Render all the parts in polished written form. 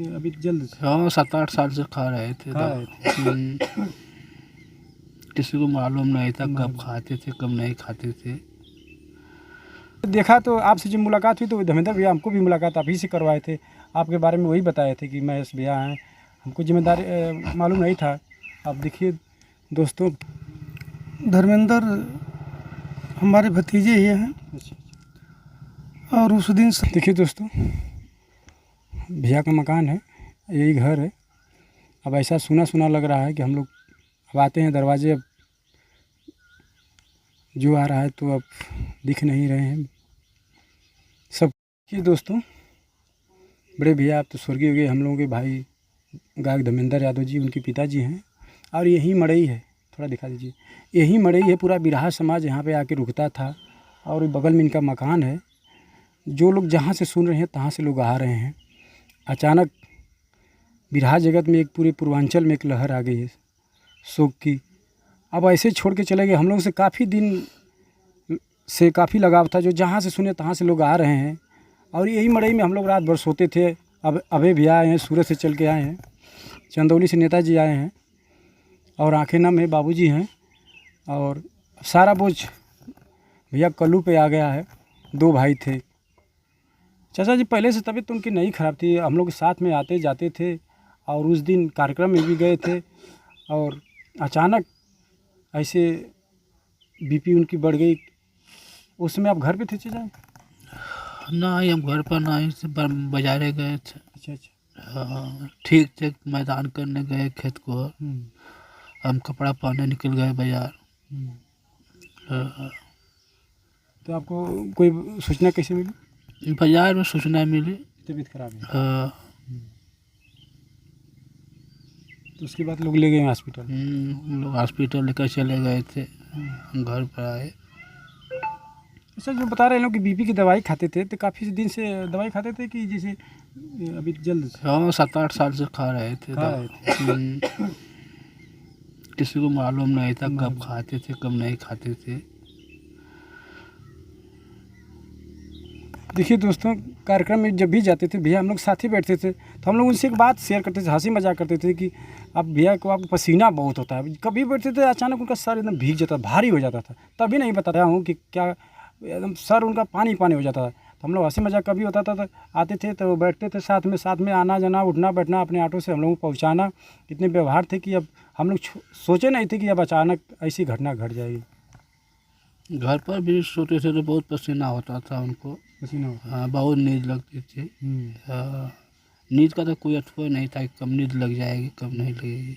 अभी जल्द से? हाँ 7-8 साल से खा रहे थे। किसी को मालूम नहीं था कब खाते थे कब नहीं खाते थे। देखा तो आपसे जब मुलाकात हुई तो धर्मेंद्र भैया हमको भी मुलाकात आप ही से करवाए थे। आपके बारे में वही बताए थे कि महेश भैया हैं, हमको जिम्मेदारी मालूम नहीं था। आप देखिए दोस्तों, धर्मेंद्र हमारे भतीजे ही हैं। और उस दिन देखिए दोस्तों, भैया का मकान है, यही घर है। अब ऐसा सुना सुना लग रहा है कि हम लोग अब आते हैं दरवाजे, अब जो आ रहा है तो अब दिख नहीं रहे हैं सब। कि दोस्तों, बड़े भैया आप तो स्वर्गीय हो गए, हम लोगों के भाई गायक धर्मेंद्र यादव जी उनके पिताजी हैं। और यही मड़ई है, थोड़ा दिखा दीजिए, यही मड़ई है। पूरा बिरहा समाज यहाँ पे आके रुकता था और बगल में इनका मकान है। जो लोग जहाँ से सुन रहे हैं तहाँ से लोग आ रहे हैं। अचानक बिरहा जगत में एक पूरे पूर्वांचल में एक लहर आ गई है शोक की। अब ऐसे छोड़ के चले गए। हम लोग से काफ़ी दिन से काफ़ी लगाव था, जो जहाँ से सुने तहाँ से लोग आ रहे हैं। और यही मड़ई में हम लोग रात भर सोते थे। अब अभय भी आए हैं, सूरत से चल के आए हैं, चंदौली से नेताजी आए हैं और आंखें नम है बाबूजी हैं। और सारा बोझ भैया कल्लू पे आ गया है। 2 भाई थे। चाचा जी पहले से तबीयत तो उनकी नहीं ख़राब थी, हम लोग साथ में आते जाते थे और उस दिन कार्यक्रम में भी गए थे। और अचानक ऐसे बीपी उनकी बढ़ गई। उस समय आप घर पे थे चाचा? नहीं हम घर पर नहीं से बाजारे गए थे। अच्छा। हाँ ठीक थे, मैदान करने गए खेत को। हम कपड़ा पहने निकल गए बाजार। तो आपको कोई सूचना कैसे मिली? बाजार में सूचना मिली तबीयत खराब है। हाँ। तो उसके बाद लोग ले गए हॉस्पिटल? लोग हॉस्पिटल लेकर चले गए थे, हम घर पर आए। अच्छा, जो बता रहे हैं लोग कि बीपी की दवाई खाते थे, तो काफ़ी दिन से दवाई खाते थे कि जैसे अभी जल्द से? हाँ 7-8 साल से खा रहे थे। किसी को मालूम नहीं था कब खाते थे कब नहीं खाते थे। देखिए दोस्तों, कार्यक्रम में जब भी जाते थे भैया हम लोग साथ ही बैठते थे, तो हम लोग उनसे एक बात शेयर करते थे, हंसी मजाक करते थे कि अब भैया को आपको पसीना बहुत होता है। कभी बैठते थे अचानक उनका सर एकदम भीग जाता, भारी हो जाता था। तभी नहीं बता रहा हूँ कि क्या, एकदम सर उनका पानी पानी हो जाता था। तो हम लोग हंसी मजाक कभी होता था तो आते थे तो बैठते थे साथ में आना जाना उठना बैठना, अपने ऑटो से हम लोगों को पहुँचाना। इतने व्यवहार थे कि अब हम लोग सोचे नहीं थे कि अब अचानक ऐसी घटना घट जाएगी। घर पर भी सोते थे तो बहुत पसीना होता था उनको। पसीना होता? हाँ बहुत नींद लगती थी। नींद का तो कोई अथवा नहीं था कि कब नींद लग जाएगी कब नहीं लगेगी।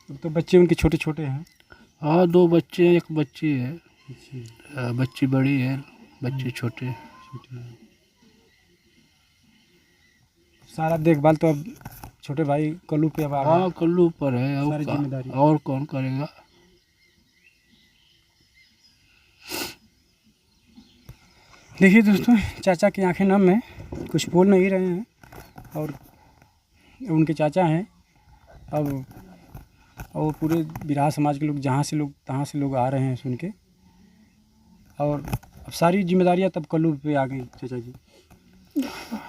अब तो बच्चे उनके छोटे छोटे हैं? हाँ 2 बच्चे हैं, एक बच्ची है। बच्ची बड़ी है, बच्चे छोटे हैं। सारा देखभाल तो अब छोटे भाई कल्लू पे अब आ रहा है। हाँ कल्लू पर है, सारी जिम्मेदारी और कौन करेगा। देखिए दोस्तों, चाचा की आंखें नम हैं, कुछ बोल नहीं रहे हैं। और उनके चाचा हैं। अब और पूरे बिरहा समाज के लोग जहाँ से लोग तहाँ से लोग आ रहे हैं सुन के। और अब सारी जिम्मेदारियाँ तब कल्लू पे आ गई चाचा जी।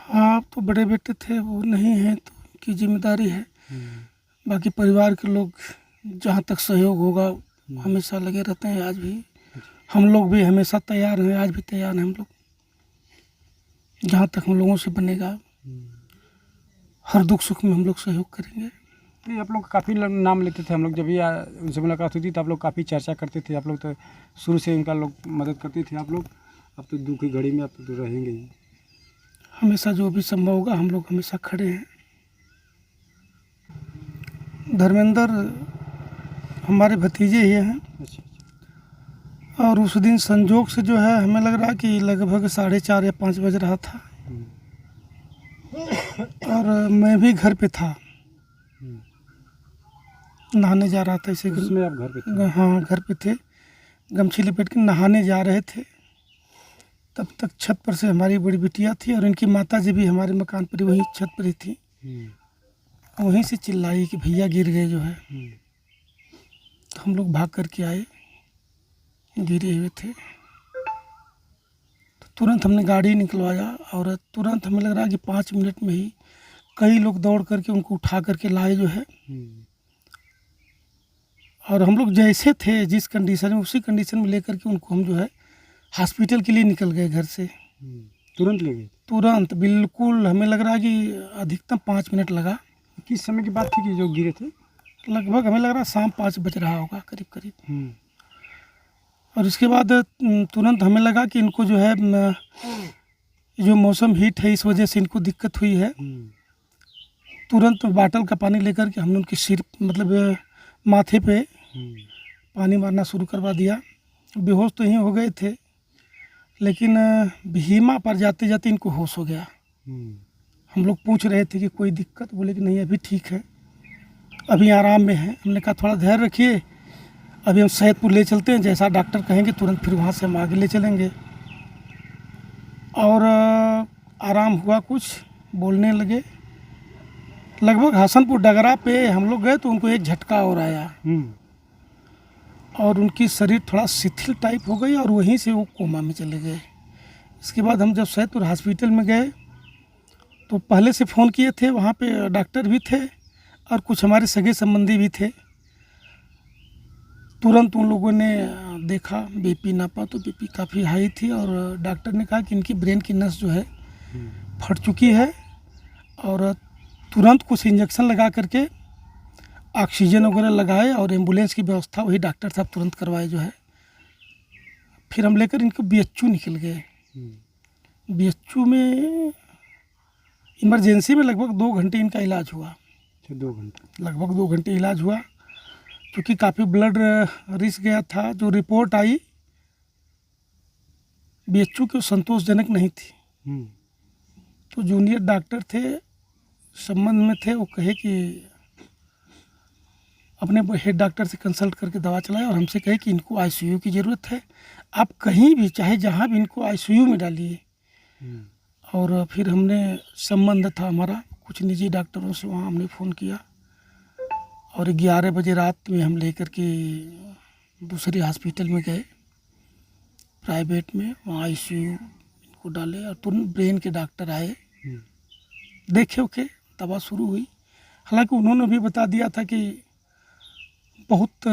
हाँ तो बड़े बेटे थे, वो नहीं है तो उनकी जिम्मेदारी है। बाकी परिवार के लोग जहाँ तक सहयोग होगा हमेशा लगे रहते हैं। आज भी हम लोग भी हमेशा तैयार हैं, आज भी तैयार हैं हम लोग। जहाँ तक हम लोगों से बनेगा हर दुख सुख में हम लोग सहयोग करेंगे। नहीं, आप लोग काफ़ी नाम लेते थे। हम लोग जब भी उनसे मुलाकात होती तो आप लोग काफ़ी चर्चा करते थे। आप लोग तो शुरू से उनका लोग मदद करते थे आप लोग। अब तो दुख की घड़ी में आप तो रहेंगे ही। हमेशा जो भी संभव होगा हम लोग हमेशा खड़े हैं। धर्मेंद्र हमारे भतीजे ही हैं। और उस दिन संजोग से जो है हमें लग रहा कि लगभग 4:30 या 5 बज रहा था। और मैं भी घर पे था, नहाने जा रहा था। इसे उसमें आप घर पे थे? हाँ घर पे थे, गमछी लपेट के नहाने जा रहे थे। तब तक छत पर से हमारी बड़ी बिटिया थी और इनकी माता जी भी हमारे मकान पर वहीं छत पर ही थी। वहीं से चिल्लाई कि भैया गिर गए जो है। तो हम लोग भाग करके आए, गिरे हुए थे। तो तुरंत हमने गाड़ी निकलवाया और तुरंत हमें लग रहा है कि 5 मिनट में ही कई लोग दौड़ करके उनको उठा करके लाए जो है। और हम लोग जैसे थे जिस कंडीशन में उसी कंडीशन में लेकर के उनको हम जो है हॉस्पिटल के लिए निकल गए घर से। तुरंत ले गए? तुरंत बिल्कुल, हमें लग रहा है कि अधिकतम 5 मिनट लगा। किस समय की बात थी कि जो गिरे थे? लगभग हमें लग रहा है शाम 5 बज रहा होगा करीब करीब। और इसके बाद तुरंत हमें लगा कि इनको जो है जो मौसम हीट है इस वजह से इनको दिक्कत हुई है। तुरंत बॉटल का पानी लेकर के हमने उनके सिर मतलब माथे पे पानी मारना शुरू करवा दिया। बेहोश तो यहीं हो गए थे, लेकिन भीमा पर जाते जाते इनको होश हो गया। हम लोग पूछ रहे थे कि कोई दिक्कत, बोले कि नहीं अभी ठीक है, अभी आराम में है। हमने कहा थोड़ा धैर्य रखिए, अभी हम सैदपुर ले चलते हैं, जैसा डॉक्टर कहेंगे तुरंत फिर वहाँ से हम आगे ले चलेंगे। और आराम हुआ, कुछ बोलने लगे। लगभग हसनपुर डगरा पे हम लोग गए तो उनको एक झटका और आया और उनकी शरीर थोड़ा शिथिल टाइप हो गई और वहीं से वो कोमा में चले गए। इसके बाद हम जब सैदपुर हॉस्पिटल में गए तो पहले से फ़ोन किए थे, वहाँ पे डॉक्टर भी थे और कुछ हमारे सगे संबंधी भी थे। तुरंत उन लोगों ने देखा, बीपी नापा तो बीपी काफ़ी हाई थी और डॉक्टर ने कहा कि इनकी ब्रेन की नस जो है फट चुकी है और तुरंत कुछ इंजेक्शन लगा करके ऑक्सीजन वगैरह लगाए और एम्बुलेंस की व्यवस्था वही डॉक्टर साहब तुरंत करवाए जो है। फिर हम लेकर इनको BHU निकल गए। BHU में इमरजेंसी में लगभग 2 घंटे इनका इलाज हुआ। 2 घंटे? लगभग 2 घंटे इलाज हुआ, क्योंकि काफ़ी ब्लड रिस गया था। जो रिपोर्ट आई BHU की संतोषजनक नहीं थी। तो जूनियर डॉक्टर थे, संबंध में थे, वो कहे कि अपने हेड डॉक्टर से कंसल्ट करके दवा चलाए और हमसे कहे कि इनको ICU की ज़रूरत है, आप कहीं भी चाहे जहाँ भी इनको ICU में डालिए। और फिर हमने, संबंध था हमारा कुछ निजी डॉक्टरों से, वहाँ हमने फ़ोन किया और 11 बजे रात में हम लेकर के दूसरे हॉस्पिटल में गए प्राइवेट में। वहाँ ICU इनको डाले और तुरंत ब्रेन के डॉक्टर आए, देखे ओके, दवा शुरू हुई। हालांकि उन्होंने भी बता दिया था कि बहुत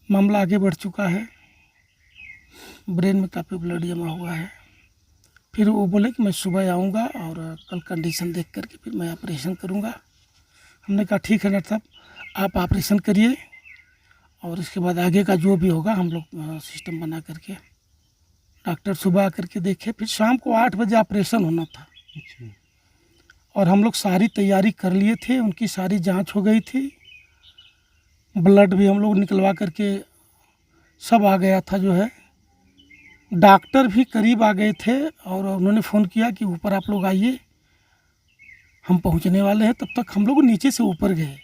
मामला आगे बढ़ चुका है, ब्रेन में काफ़ी ब्लड जमा हुआ है। फिर वो बोले कि मैं सुबह आऊँगा और कल कंडीशन देख करके फिर मैं ऑपरेशन करूँगा। हमने कहा ठीक है डॉक्टर साहब, आप ऑपरेशन करिए और इसके बाद आगे का जो भी होगा हम लोग सिस्टम बना करके। डॉक्टर सुबह आकर के देखे, फिर शाम को 8 बजे ऑपरेशन होना था। और हम लोग सारी तैयारी कर लिए थे, उनकी सारी जांच हो गई थी, ब्लड भी हम लोग निकलवा करके सब आ गया था जो है। डॉक्टर भी करीब आ गए थे और उन्होंने फ़ोन किया कि ऊपर आप लोग आइए, हम पहुंचने वाले हैं। तब तक हम लोग नीचे से ऊपर गए।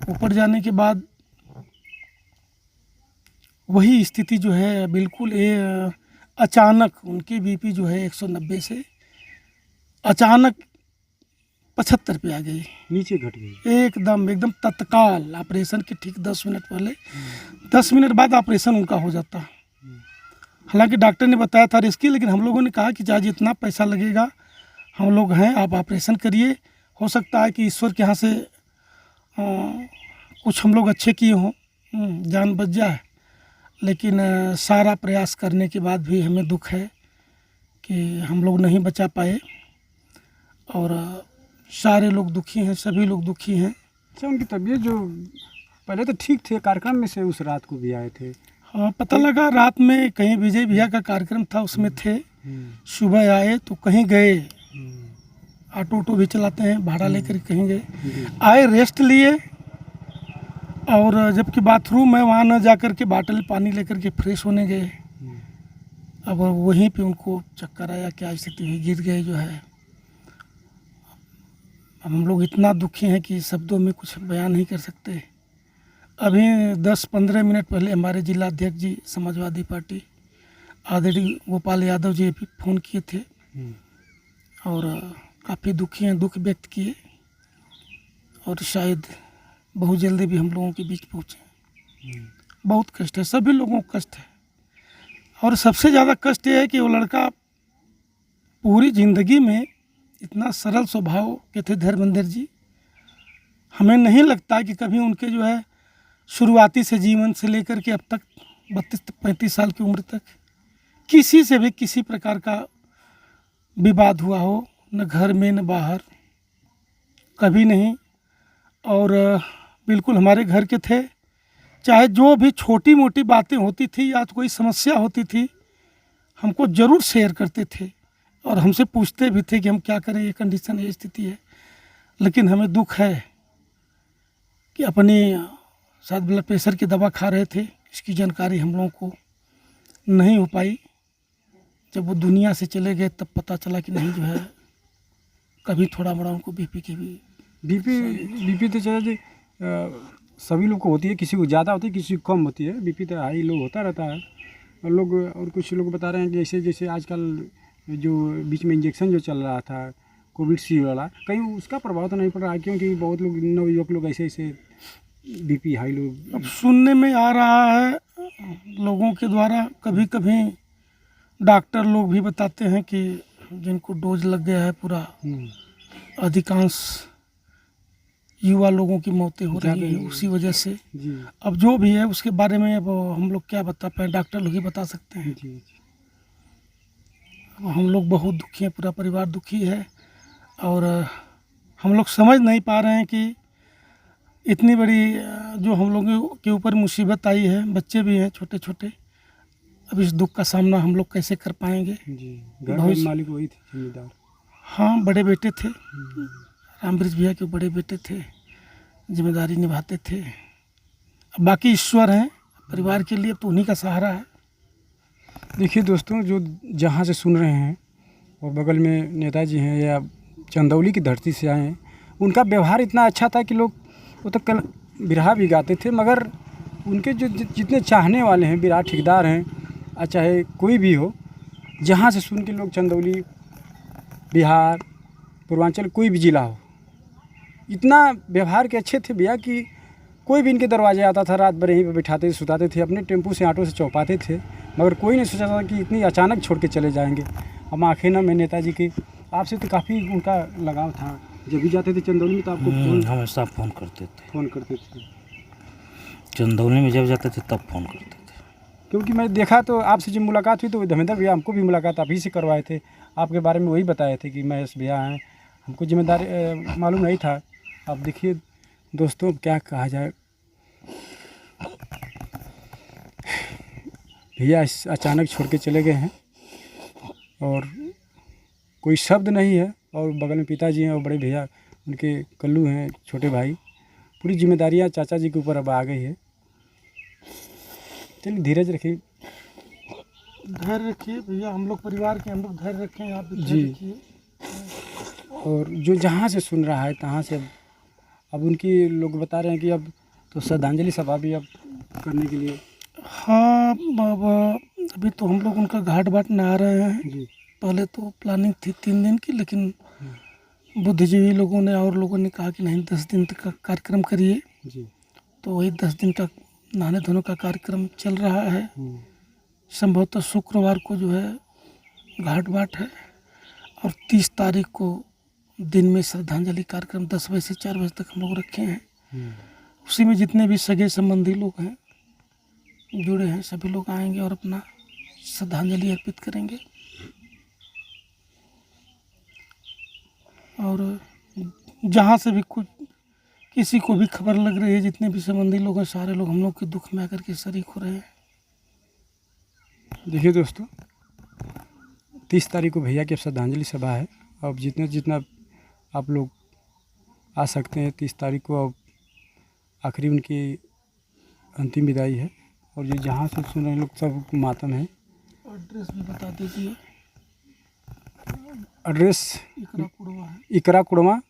ऊपर जाने के बाद वही स्थिति जो है बिल्कुल अचानक उनकी बीपी जो है 190 से अचानक 75 पे आ गई, नीचे घट गई एकदम तत्काल। ऑपरेशन के ठीक 10 मिनट पहले, 10 मिनट बाद ऑपरेशन उनका हो जाता। हालांकि डॉक्टर ने बताया था रिस्की, लेकिन हम लोगों ने कहा कि चाहे जितना पैसा लगेगा हम लोग हैं, आप ऑपरेशन करिए। हो सकता है कि ईश्वर के यहाँ से कुछ हम लोग अच्छे किए हों, जान बच जाए। लेकिन सारा प्रयास करने के बाद भी हमें दुख है कि हम लोग नहीं बचा पाए और सारे लोग दुखी हैं, सभी लोग दुखी हैं। अच्छा, उनकी तबीयत जो पहले तो ठीक थे, कार्यक्रम में से उस रात को भी आए थे? हाँ, पता लगा रात में कहीं विजय भैया का कार्यक्रम था, उसमें थे। सुबह आए तो कहीं गए, ऑटो भी चलाते हैं, भाड़ा लेकर कहीं गए, आए रेस्ट लिए और जबकि बाथरूम है वहाँ न जा कर के बाटल पानी लेकर के फ्रेश होने गए। अब वहीं पे उनको चक्कर आया, क्या स्थिति हुई, गिर गए जो है। अब हम लोग इतना दुखी हैं कि शब्दों में कुछ बयान नहीं कर सकते। अभी 10-15 मिनट पहले हमारे जिला अध्यक्ष जी समाजवादी पार्टी आदरणीय गोपाल यादव जी भी फ़ोन किए थे और काफ़ी दुखी हैं, दुख व्यक्त किए और शायद बहुत जल्दी भी हम लोगों के बीच पहुँचे। बहुत कष्ट है, सभी लोगों को कष्ट है। और सबसे ज़्यादा कष्ट ये है कि वो लड़का पूरी ज़िंदगी में इतना सरल स्वभाव के थे धर्मेंद्र जी। हमें नहीं लगता कि कभी उनके जो है शुरुआती से जीवन से लेकर के अब तक 32-35 साल की उम्र तक किसी से भी किसी प्रकार का विवाद हुआ हो, न घर में न बाहर, कभी नहीं। और बिल्कुल हमारे घर के थे। चाहे जो भी छोटी मोटी बातें होती थी या कोई समस्या होती थी, हमको ज़रूर शेयर करते थे और हमसे पूछते भी थे कि हम क्या करें, ये कंडीशन, ये स्थिति है। लेकिन हमें दुख है कि अपनी शायद ब्लड प्रेशर की दवा खा रहे थे, इसकी जानकारी हम लोगों को नहीं हो पाई। जब वो दुनिया से चले गए तब पता चला कि नहीं, जो है कभी थोड़ा मोड़ा उनको बीपी की भी बीपी तो चाचा जी सभी लोग को होती है, किसी को ज़्यादा होती है, किसी को कम होती है। बीपी तो हाई लो होता रहता है। और कुछ लोग बता रहे हैं कि जैसे आजकल जो बीच में इंजेक्शन जो चल रहा था कोविड सी वाला, कहीं उसका प्रभाव तो नहीं पड़ रहा है, क्योंकि बहुत लोग नवयुवक लोग ऐसे बीपी हाई लो। अब सुनने में आ रहा है लोगों के द्वारा, कभी कभी डॉक्टर लोग भी बताते हैं कि जिनको डोज लग गया है पूरा, अधिकांश युवा लोगों की मौतें हो रही हैं उसी वजह से। जी अब जो भी है उसके बारे में अब हम लोग क्या बता पाए, डॉक्टर लोग ही बता सकते हैं। जी अब हम लोग बहुत दुखी हैं, पूरा परिवार दुखी है। और हम लोग समझ नहीं पा रहे हैं कि इतनी बड़ी जो हम लोगों के ऊपर मुसीबत आई है, बच्चे भी हैं छोटे छोटे, अब इस दुख का सामना हम लोग कैसे कर पाएंगे। जी घर के मालिक वही थे जिम्मेदार। हाँ, बड़े बेटे थे, रामबृज भैया के बड़े बेटे थे, जिम्मेदारी निभाते थे। अब बाकी ईश्वर हैं परिवार के लिए, तो उन्हीं का सहारा है। देखिए दोस्तों, जो जहाँ से सुन रहे हैं और बगल में नेताजी हैं या चंदौली की धरती से आए हैं, उनका व्यवहार इतना अच्छा था कि लोग वो तो कल बिरहा भी गाते थे, मगर उनके जो जितने चाहने वाले हैं, बिरहा ठेकेदार हैं, चाहे कोई भी हो, जहाँ से सुन के लोग, चंदौली, बिहार, पूर्वांचल, कोई भी ज़िला हो, इतना व्यवहार के अच्छे थे भैया कि कोई भी इनके दरवाजे आता था, रात भर यहीं पर बिठाते सुताते थे, अपने टेम्पू से ऑटो से चौपाते थे, मगर कोई नहीं सोचा था कि इतनी अचानक छोड़ के चले जाएंगे। हम आंखें ना में नेताजी की, आपसे तो काफ़ी उनका लगाव था। जब भी जाते थे चंदौली में तो आपको हमेशा फ़ोन करते करते थे। चंदौली में जब जाते थे तब फ़ोन करते थे। क्योंकि मैं देखा तो आपसे जब मुलाकात हुई तो धर्मेंद्र भैया हमको भी मुलाकात आप ही से करवाए थे, आपके बारे में वही बताए थे कि महेश भैया हैं, हमको जिम्मेदारी मालूम नहीं था। अब देखिए दोस्तों, क्या कहा जाए, भैया अचानक छोड़ के चले गए हैं और कोई शब्द नहीं है। और बगल में पिताजी हैं और बड़े भैया उनके कल्लू हैं, छोटे भाई, पूरी जिम्मेदारियां चाचा जी के ऊपर अब आ गई है। चलिए धीरज रखिए, धैर्य रखिए भैया, हम लोग परिवार के, हम लोग धैर्य रखें, आप भी जी। धैर्य रखिए। और जो जहाँ से सुन रहा है तहाँ से अब उनकी लोग बता रहे हैं कि अब तो श्रद्धांजलि सभा भी अब करने के लिए। हाँ बाबा, अभी तो हम लोग उनका घाट बाट नहा रहे हैं। जी पहले तो प्लानिंग थी 3 दिन की, लेकिन बुद्धिजीवी लोगों ने और लोगों ने कहा कि नहीं, 10 दिन तक का कार्यक्रम करिए। जी तो वही 10 दिन तक नहाने धोने का कार्यक्रम चल रहा है। संभवतः शुक्रवार को जो है घाट बाट है और 30 तारीख को दिन में श्रद्धांजलि कार्यक्रम 10 बजे से 4 बजे तक हम लोग रखे हैं। उसी में जितने भी सगे संबंधी लोग हैं, जुड़े हैं, सभी लोग आएंगे और अपना श्रद्धांजलि अर्पित करेंगे। और जहाँ से भी कुछ किसी को भी खबर लग रही है, जितने भी संबंधी लोग हैं, सारे लोग हम लोग के दुख में आकर के शरीक हो रहे हैं। देखिए दोस्तों, 30 तारीख को भैया की श्रद्धांजलि सभा है। अब जितना आप लोग आ सकते हैं, 30 तारीख को अब आखिरी उनकी अंतिम विदाई है। और ये जहाँ से सुन रहे हैं लोग, सब मातम है। एड्रेस भी बता दीजिए। एड्रेस इकरा कुड़वा है, इकरा कुड़वा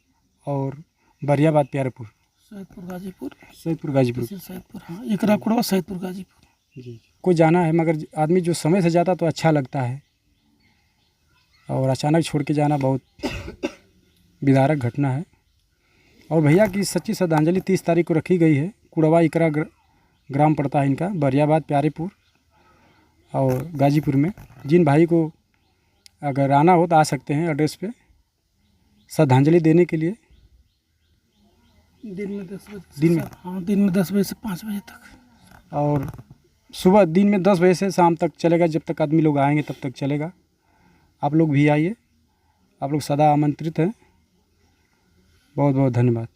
और बरियाबाद प्यारेपुर, सैदपुर गाजीपुर, सैदपुर गाजीपुर। सैदपुर, हाँ, इकरा कुड़वा, सैदपुर गाजीपुर। जी, को जाना है, मगर आदमी जो समय से जाता तो अच्छा लगता है, और अचानक छोड़ के जाना बहुत विदारक घटना है। और भैया की सच्ची श्रद्धांजलि 30 तारीख को रखी गई है। कुड़वा इकरा ग्राम पड़ता है इनका, बरियाबाद प्यारेपुर। और गाजीपुर में। जिन भाई को अगर आना हो तो आ सकते हैं एड्रेस पे श्रद्धांजलि देने के लिए। दिन में 10 बजे दिन में? हाँ, दिन में 10 बजे से 5 बजे तक। और सुबह दिन में 10 बजे से शाम तक चलेगा, जब तक आदमी लोग आएंगे तब तक चलेगा। आप लोग भी आइए, आप लोग सदा आमंत्रित हैं। बहुत बहुत धन्यवाद।